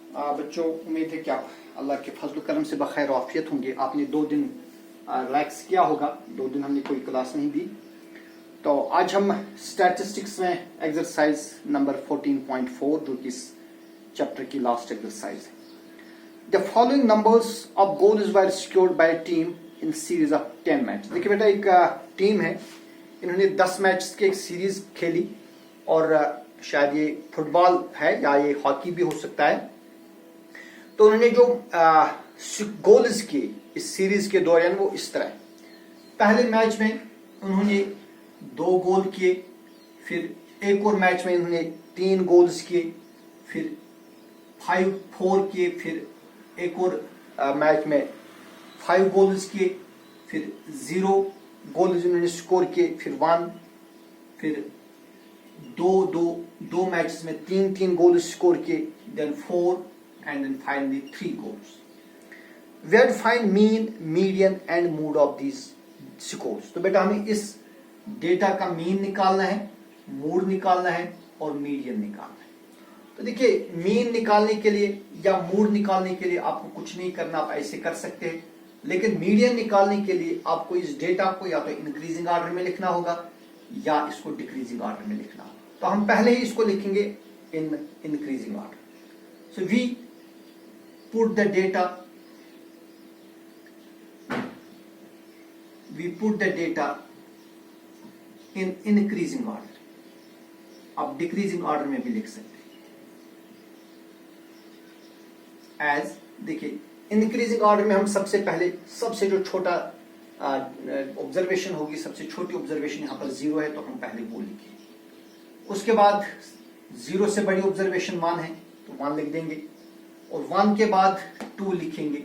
बच्चों, उम्मीद है कि आप अल्लाह के फजल करम से बखैर आफियत होंगे। आपने 2 दिन रिलैक्स किया होगा, 2 दिन हमने कोई क्लास नहीं दी। तो आज हम स्टैटिस्टिक्स में एक्सरसाइज नंबर 14.4 जो कि इस चैप्टर की लास्ट एक्सरसाइज है। The following numbers of goals were secured by team in series of 10 match. देखिए बेटा, एक टीम है, इन्होंने 10 मैच की एक सीरीज खेली और शायद ये फुटबॉल है या ये हॉकी भी हो सकता है। तो उन्होंने जो गोल्स किए इस सीरीज के दौरान वो इस तरह है। पहले मैच में उन्होंने 2 गोल किए, फिर एक और मैच में इन्होंने 3 गोल्स किए, फिर 5-4 किए, फिर एक और मैच में 5 गोल्स किए, फिर 0 गोल्स उन्होंने स्कोर किए, फिर 1, फिर 2 मैचेस में 3 गोल्स स्कोर किए, then 4 and then finally 3 goals. We have to find mean, median and mode of these scores. तो बेटा हमें इस डेटा का मीन निकालना है, मोड निकालना है और मीडियन निकालना है। तो देखिए, मीन निकालने के लिए या मोड निकालने के लिए आपको कुछ नहीं करना, आप ऐसे कर सकते हैं। लेकिन मीडियन निकालने के लिए आपको इस डेटा को या तो इंक्रीजिंग ऑर्डर में लिखना होगा या इसको डिक्रीजिंग ऑर्डर में लिखना होगा। तो हम पहले ही इसको लिखेंगे in increasing order. So we put the data in increasing order। आप डिक्रीजिंग ऑर्डर में भी लिख सकते हैं। एज देखिए, इंक्रीजिंग ऑर्डर में हम सबसे पहले सबसे जो छोटा ऑब्जर्वेशन होगी, सबसे छोटी ऑब्जर्वेशन यहाँ पर 0 है, तो हम पहले वो लिखेंगे। उसके बाद 0 से बड़ी ऑब्जर्वेशन 1 है तो 1 लिख देंगे, और 1 के बाद 2 लिखेंगे,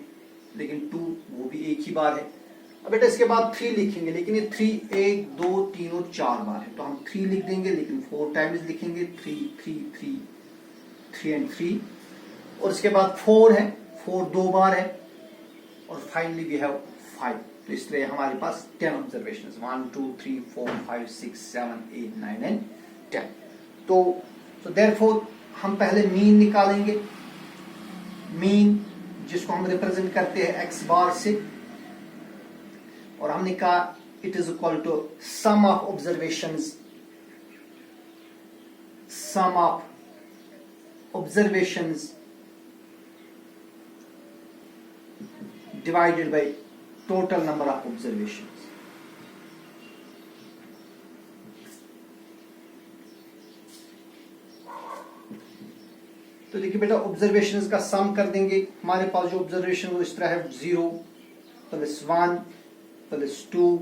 लेकिन 2 वो भी एक ही बार है। अब बेटा इसके बाद 3 लिखेंगे, लेकिन ये 3 1 2 3 और 4 बार है, तो हम 3 लिख देंगे, लेकिन 4 टाइम्स लिखेंगे, 3 3 3 3 एंड 3। और इसके बाद 4 है, 4 2 बार है, और फाइनली वी हैव 5। तो इसलिए हमारे पास 10 ऑब्जर्वेशन, 1 2 3 4 5 6 7 8 9 एंड 10। तो देयरफॉर हम पहले मीन निकालेंगे। मीन जिसको हम रिप्रेजेंट करते हैं x बार से, और हमने कहा it is equal to sum of observations divided by total number of observations. तो देखिए बेटा, ऑब्जर्वेशंस का सम कर देंगे। हमारे पास जो ऑब्जर्वेशन वो इस तरह है, 0 + 1 + 2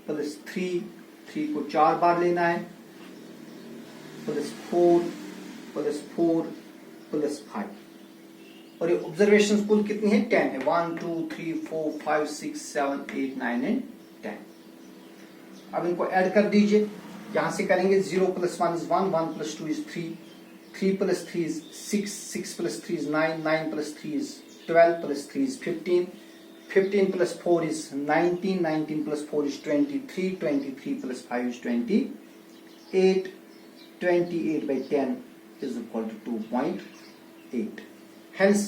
+ 3 को 4 बार लेना है, +4 +4 +5। और ये ऑब्जर्वेशंस कुल कितनी है? 10 है। 1 2 3 4 5 6 7 8 9 एंड 10। अब इनको ऐड कर दीजिए, यहां से करेंगे। 0 + 1 is 1, 1 + 2 is 3, 3 + 3 is 6, 6 + 3 is 9, 9 + 3 is 12, + 3 is 15, 15 + 4 is 19, 19 + 4 is 23, 23 + 5 is 28, 28 by 10 is equal to 2.8. Hence,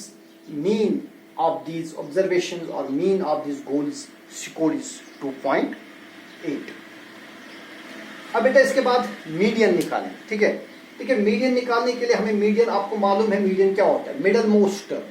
mean of these observations or mean of these goals scored is 2.8. अब बेटा इसके बाद मीडियन निकालें, ठीक है। देखिए, मीडियन निकालने के लिए हमें मीडियन, आपको मालूम है मीडियन क्या होता है, मिडल मोस्ट टर्म।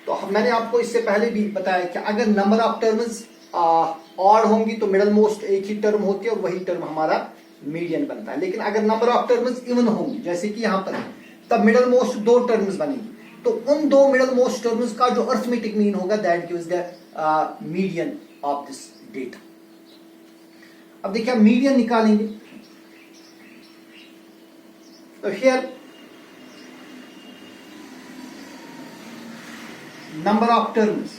तो मैंने आपको इससे पहले भी बताया कि अगर नंबर ऑफ टर्म्स ऑड होंगी तो मिडल मोस्ट एक ही टर्म होती है और वही टर्म हमारा मीडियन बनता है। लेकिन अगर नंबर ऑफ टर्म्स इवन होंगी, जैसे कि यहाँ पर है, तब मिडल मोस्ट 2 टर्म्स बनेंगी। तो उन 2 मिडल मोस्ट टर्म्स का जो अर्थमेटिक मीन होगा, that gives the median of this data. अब देखिए, मीडियन निकालेंगे। So here number of terms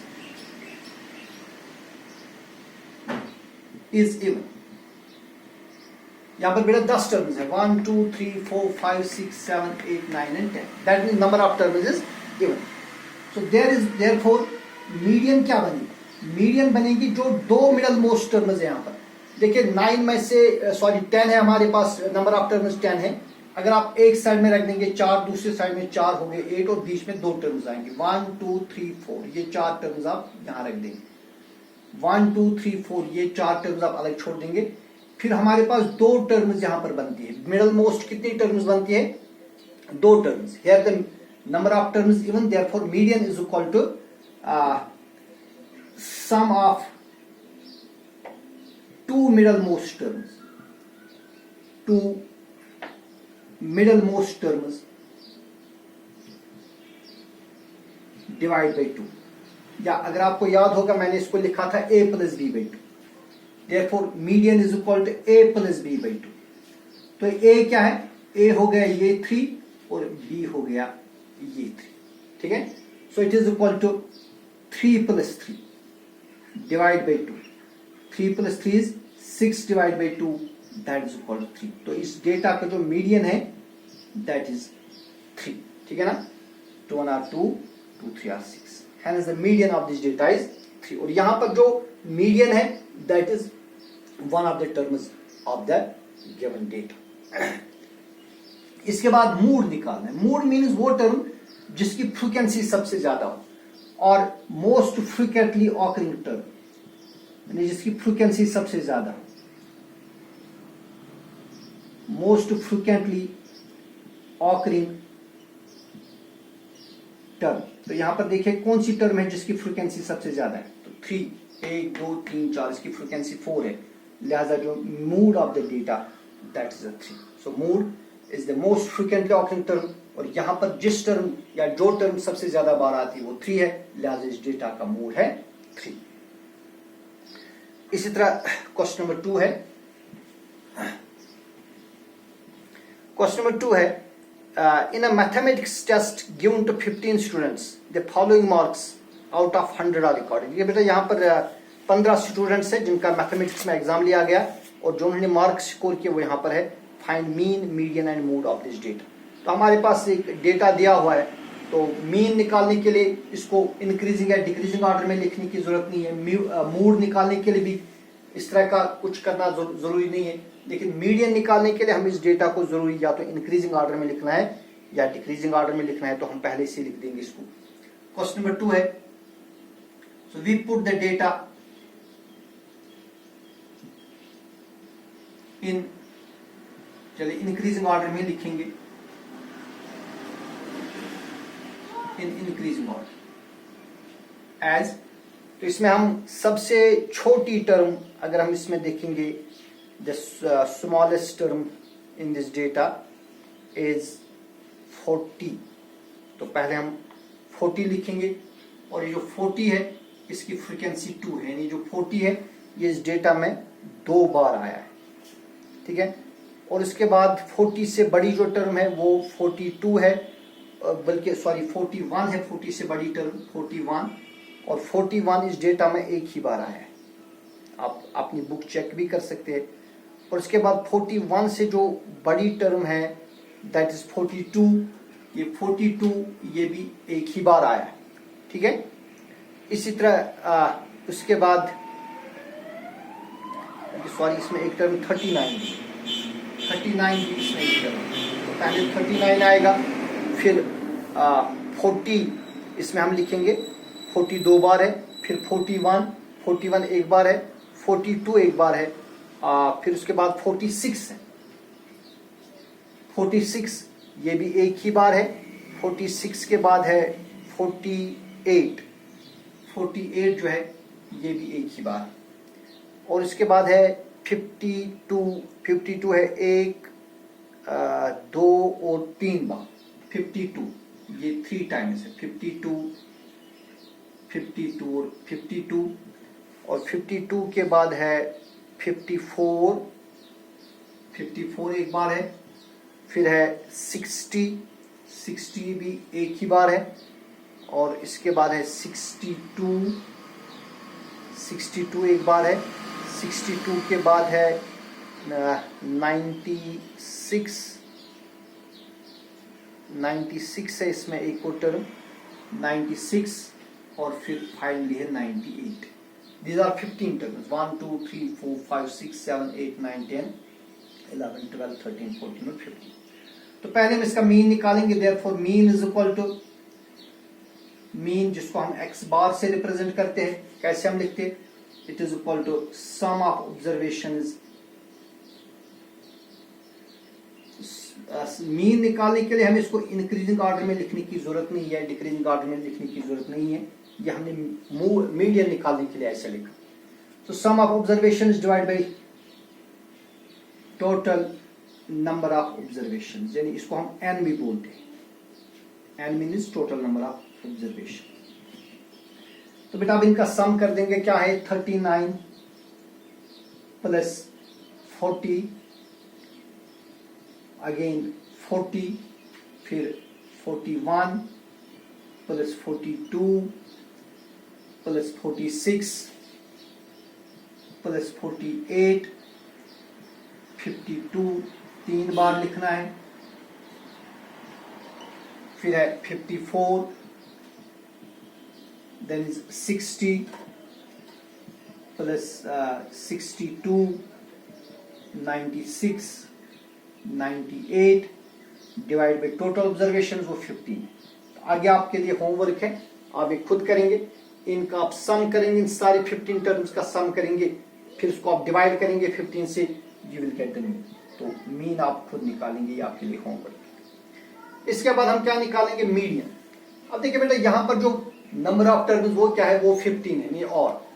is even। यहां पर बेटा 10 टर्म्स है, 1 2 3 4 5 6 7 8 9 and 10। That means number of terms is even. So therefore median क्या बनेगी? मीडियन बनेगी जो 2 मिडल मोस्ट टर्म्स है। यहां पर देखिए 9 में से 10 है हमारे पास, नंबर ऑफ टर्म्स 10 है, अगर आप एक साइड में रख देंगे 4, दूसरे साइड में 4 हो गए 8 और बीच में 2 टर्म्स आएंगे 1 2 3 4, ये 4 टर्म्स आप यहां रख देंगे 1 2 3 4, ये 4 टर्म्स आप अलग छोड़ देंगे। फिर हमारे पास 2 टर्म्स यहां पर बनती है। मिडल मोस्ट कितनी टर्म्स बनती है? 2 terms. Here the number of terms even, therefore median is equal to sum of 2 middle most terms, 2 middle most terms divide by 2। या अगर आपको याद होगा मैंने इसको लिखा था a plus B by 2, therefore median is equal to a plus B by 2। तो a क्या है? a हो गया ये 3 और b हो गया ये 3, ठीक है। So it is equal to 3 plus 3 divide by 2। 3 plus 3 is 6 divide by 2, that is equal to 3। तो इस डेटा का जो मीडियन है दैट इज 3, ठीक है ना। 2 1 are 2, 2 3 are 6, hence the median of this data is 3। और यहां पर जो मीडियन है that is one of the terms of the given data. इसके बाद मूड निकालना है। मूड मीन्स वो टर्म जिसकी फ्रीक्वेंसी सबसे ज्यादा हो, और मोस्ट फ्रीक्वेंटली ऑकरिंग टर्म यानी जिसकी फ्रीक्वेंसी सबसे ज्यादा हो, मोस्ट फ्रीक्वेंटली ऑकरिंग टर्म। तो यहां पर देखिए कौन सी टर्म है जिसकी फ्रीक्वेंसी सबसे ज्यादा है? तो 3, 1 2 3 4, इसकी फ्रीक्वेंसी 4 है, लिहाजा जो mood off the data that is 3। So mode is the most frequently occurring term, और यहां पर जिस टर्म या जो टर्म सबसे ज्यादा बार आती है वो 3 है, लिहाजा इस डेटा का मूड है 3। इसी तरह क्वेश्चन नंबर 2 है। क्वेश्चन नंबर 2 है, in a mathematics test given to 15 students, the following marks out of 100 are recorded। ये बेटा यहाँ पर 15 स्टूडेंट्स है जिनका मैथमेटिक्स में एग्जाम लिया गया, और जो उन्होंने मार्क्स स्कोर किए वो यहाँ पर है। Find mean, median and mode of this data. तो हमारे पास एक डेटा दिया हुआ है, तो मीन निकालने के लिए इसको इंक्रीजिंग या डिक्रीजिंग ऑर्डर में लिखने की जरूरत नहीं है। मूड निकालने के लिए भी इस तरह का कुछ करना जरूरी नहीं है, लेकिन मीडियन निकालने के लिए हम इस डेटा को जरूरी या तो इंक्रीजिंग ऑर्डर में लिखना है या डिक्रीजिंग ऑर्डर में लिखना है, तो हम पहले से लिख देंगे इसको। क्वेश्चन नंबर 2 है, so we put the data in, चलिए इंक्रीजिंग ऑर्डर में लिखेंगे, इन इंक्रीजिंग ऑर्डर एज। तो इसमें हम सबसे छोटी टर्म अगर हम इसमें देखेंगे, the smallest term in this data is 40, तो पहले हम 40 लिखेंगे, और ये जो 40 है इसकी फ्रीक्वेंसी 2 है, यानी जो 40 है ये इस डेटा में 2 बार आया है, ठीक है। और इसके बाद 40 से बड़ी जो टर्म है वो 42 है, बल्कि सॉरी 41 है, 40 से बड़ी टर्म 41, और 41 इस डेटा में एक ही बार आया है। आप अपनी बुक चेक भी कर सकते हैं। और उसके बाद 41 से जो बड़ी टर्म है दैट इज 42, ये 42 ये भी एक ही बार आया है, ठीक है। इसी तरह उसके बाद सॉरी इसमें एक टर्म 39 भी इसमें एक टर्म, तो पहले 39 आएगा, फिर 40 इसमें हम लिखेंगे, 40 2 बार है, फिर 41 एक बार है, 42 एक बार है, फिर उसके बाद 46 है, 46 ये भी एक ही बार है, 46 के बाद है 48 जो है ये भी एक ही बार, और इसके बाद है 52 है 1 2 और 3 बार, 52 ये 3 टाइम्स है, 52 और 52, और 52 के बाद है 54 एक बार है, फिर है 60 भी एक ही बार है, और इसके बाद है 62 एक बार है, 62 के बाद है 96 है इसमें एक और टर्म 96, और फिर फाइनली है 98। These are 15 terms, 1 2 3 4 5 6 7 8 9 10 11 12 13 14 और 15। तो पहले हम इसका मीन निकालेंगे, therefore mean is equal to mean, जिसको हम x बार से रिप्रेजेंट करते हैं। कैसे हम लिखते हैं? It is equal to sum of observations. Mean निकालने के लिए हमें इसको इंक्रीजिंग ऑर्डर में लिखने की जरूरत नहीं है, डिक्रीजिंग ऑर्डर में लिखने की जरूरत नहीं है। ये हमने मीडियन निकालने के लिए ऐसे लिखा। तो sum of observations divide by total number of observations, यानी इसको हम n भी बोलते हैं। n means total number of observation. तो बेटा अब इनका सम कर देंगे। क्या है? 39 प्लस 40, अगेन 40, फिर 41 प्लस 42 प्लस 46 प्लस 48, 52 तीन बार लिखना है, फिर है 54, then is 60 plus 62, 96, 98 divide by total observation वो 15। आगे आपके लिए होमवर्क है, आप ये खुद करेंगे। इनका आप सम करेंगे, इन सारे 15 टर्म्स का सम करेंगे, फिर उसको आप डिवाइड करेंगे 15 से, you will get the mean. तो मीन आप खुद निकालेंगे, ये आपके लिए होमवर्क। इसके बाद हम क्या निकालेंगे? मीडियन। अब देखिए बेटा यहां पर जो नंबर ऑफ टर्म्स वो क्या है? वो 15 है। ये और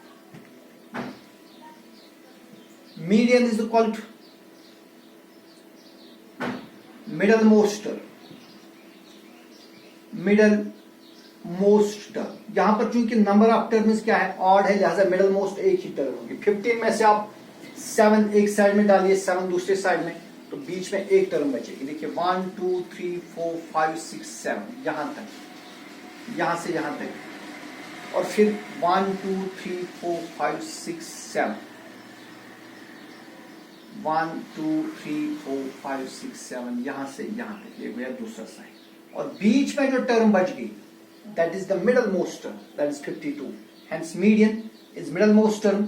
median is equal to middle most term. Middle most term, यहां पर चूंकि नंबर ऑफ टर्म्स क्या है? ऑड है, लिहाजा मिडल मोस्ट एक ही टर्म होगी। 15 में से आप 7 एक साइड में डालिए, 7 दूसरे साइड में, तो बीच में एक टर्म बचेगी। देखिए 1 2 3 4 5 6 7, यहां तक, यहां से यहां तक, और फिर 1 2 3 4 5 6 7, 1 2 3 4 5 6 7, यहां से यहां तक, ये गया दूसरा साइड। और बीच में जो टर्म बच गई, that is the middle most term, that is 52। Hence median is middle most term.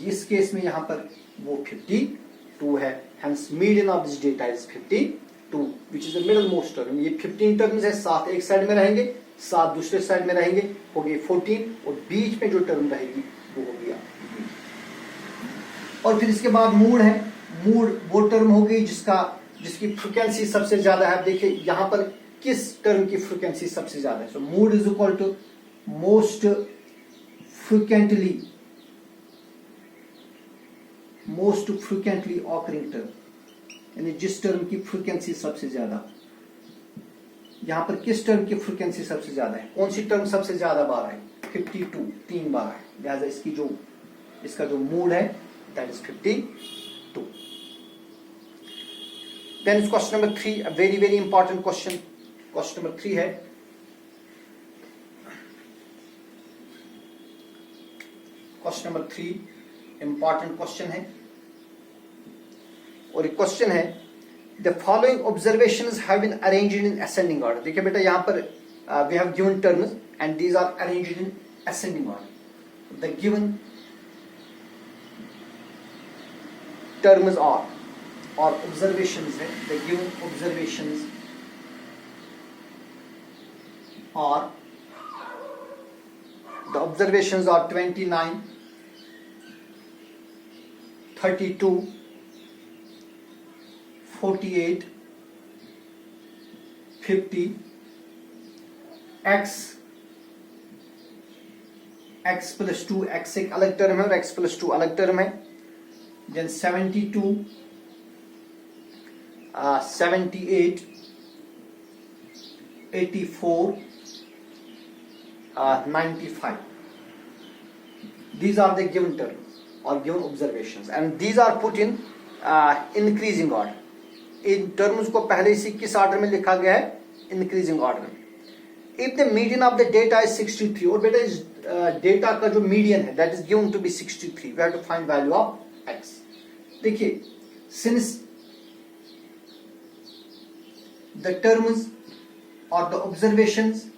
इस केस में यहां पर वो 52 है। Hence median of this data is 52, which is the middle most term. ये 15 टर्म्स है, 7 एक साइड में रहेंगे, 7 दूसरे साइड में रहेंगे, हो गए 14, और बीच में जो टर्म रहेगी वो हो गया। और फिर इसके बाद मूड है। मूड वो टर्म हो गई जिसकी फ्रीक्वेंसी सबसे ज्यादा है। आप देखिए यहां पर किस टर्म की फ्रीक्वेंसी सबसे ज्यादा है। So mode is equal to most frequently occurring term, यानी जिस टर्म की फ्रीक्वेंसी सबसे ज्यादा। यहां पर किस टर्म की फ्रीक्वेंसी सबसे ज्यादा है? कौन सी टर्म सबसे ज्यादा बार है? 52, 3 बार है, लिहाजा इसका जो मूड है that is 52। Then is question number 3, a very very important question. Question number 3 है, क्वेश्चन नंबर 3 इंपॉर्टेंट क्वेश्चन है, और एक क्वेश्चन है the following observations have been arranged in ascending order। देखिए बेटा यहां पर we have given terms and these are arranged in ascending order। the given terms are, or observations है, the given observations are, the observations are 29, 32, 48, 50, x plus 2, x एक अलग term है और x plus 2 अलग टर्म है। Then 72, 78, 84, 95. These are the given terms or given observations, and these are put in increasing order। इन terms को पहले से किस ऑर्डर में लिखा गया है? इंक्रीजिंग ऑर्डर में। If the median of the data is 63, और बेटा इस डेटा का जो मीडियन है that is given to be 63, we have to find value of x। देखिए सिंस द टर्म्स और the observations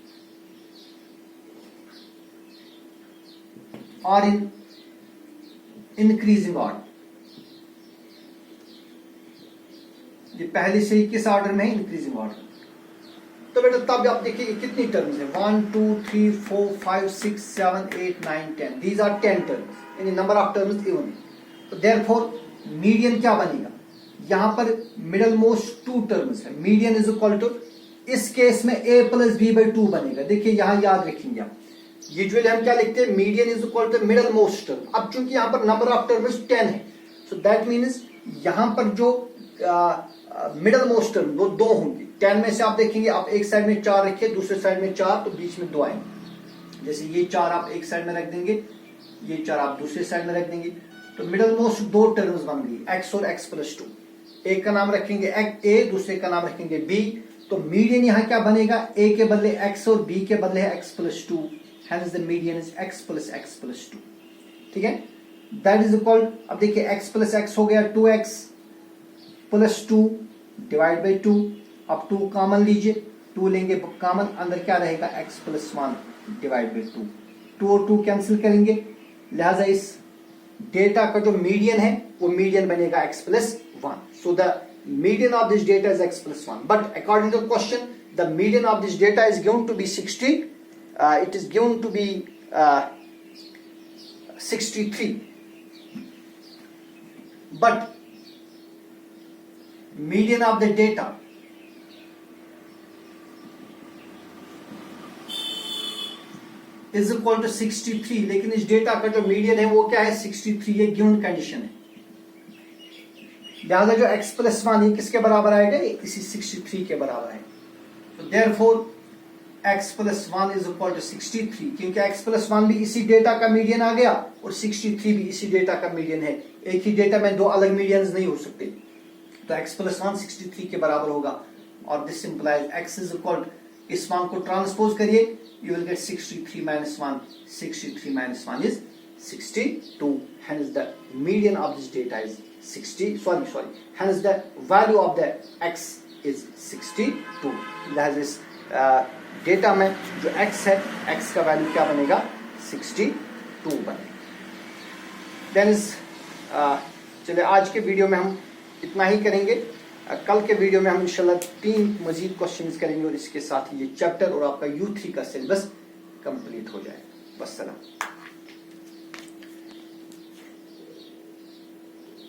are in increasing order, ये पहले से ही किस ऑर्डर में है, इंक्रीजिंग ऑर्डर। तो बेटा तब आप देखिए कितनी टर्म्स है, 1 2 3 4 5 6 7 8 9 10, दीज आर 10 टर्म्स, यानी नंबर ऑफ टर्म्स इवन है। तो देयरफॉर मीडियन क्या बनेगा, यहां पर मिडल मोस्ट 2 टर्म्स है, मीडियन इज इक्वल टू, इस केस में a प्लस बी बाई 2 बनेगा। देखिए यहां याद रखेंगे आप, यूजुअली हम क्या लिखते हैं, median is equal to middle most term. अब चूंकि यहां पर नंबर ऑफ टर्म्स 10 है, सो दैट मीन्स यहां पर जो मिडल मोस्ट टर्म वो 2 होंगे। 10 में से आप देखेंगे, आप एक साइड में 4 रखिए, दूसरे साइड में 4, तो बीच में 2 आएंगे। जैसे ये 4 आप एक साइड में रख देंगे, ये 4 आप दूसरे साइड में रख देंगे, तो मिडल मोस्ट 2 टर्म्स बन गई, x और x प्लस 2। एक का नाम रखेंगे a, दूसरे का नाम रखेंगे b। तो मीडियन यहां क्या बनेगा, a के बदले x और b के बदले है x plus 2, hence the median is x plus 2। ठीक है, दैट इज इक्वल, अब देखिए x प्लस x हो गया 2x प्लस 2 डिवाइड बाई 2। अब 2 कॉमन लीजिए, 2 लेंगे कॉमन, अंदर क्या रहेगा, x प्लस 1 डिवाइड बाई 2। 2 और 2 कैंसिल करेंगे, लिहाजा इस डेटा का जो मीडियन है वो मीडियन बनेगा x plus 1। So the median of this data is x plus 1, but according to the question the median of this data is given to be 60, it is given to be 63, but median of the data is equal to 63, लेकिन इस data का जो median है वो क्या है, 63, ये given condition है। लिहाजा जो x प्लस 1 ये किसके बराबर आएगा, इसी 63 के बराबर है। तो therefore x plus 1 is equal to 63, क्योंकि x प्लस 1 भी इसी डेटा का मीडियन आ गया और 63 भी इसी डेटा का मीडियन है। एक ही डेटा में 2 अलग मीडियंस नहीं हो सकते, तो x प्लस 1 63 के बराबर होगा। और this implies x is equal to, इस मान को ट्रांसपोज करिए, you will get 63 minus 1, 63 minus 1 is 62, hence the median of this data is 60, hence the value of the x is 62। लिहाजा इस डेटा में जो x है, x का वैल्यू क्या बनेगा, 62 बनेगा। देन इज चलिए आज के वीडियो में हम इतना ही करेंगे। कल के वीडियो में हम इंशाल्लाह 3 मजीद क्वेश्चंस करेंगे और इसके साथ ही ये चैप्टर और आपका U3 का सिलेबस कंप्लीट हो जाएगा। वस्सलाम।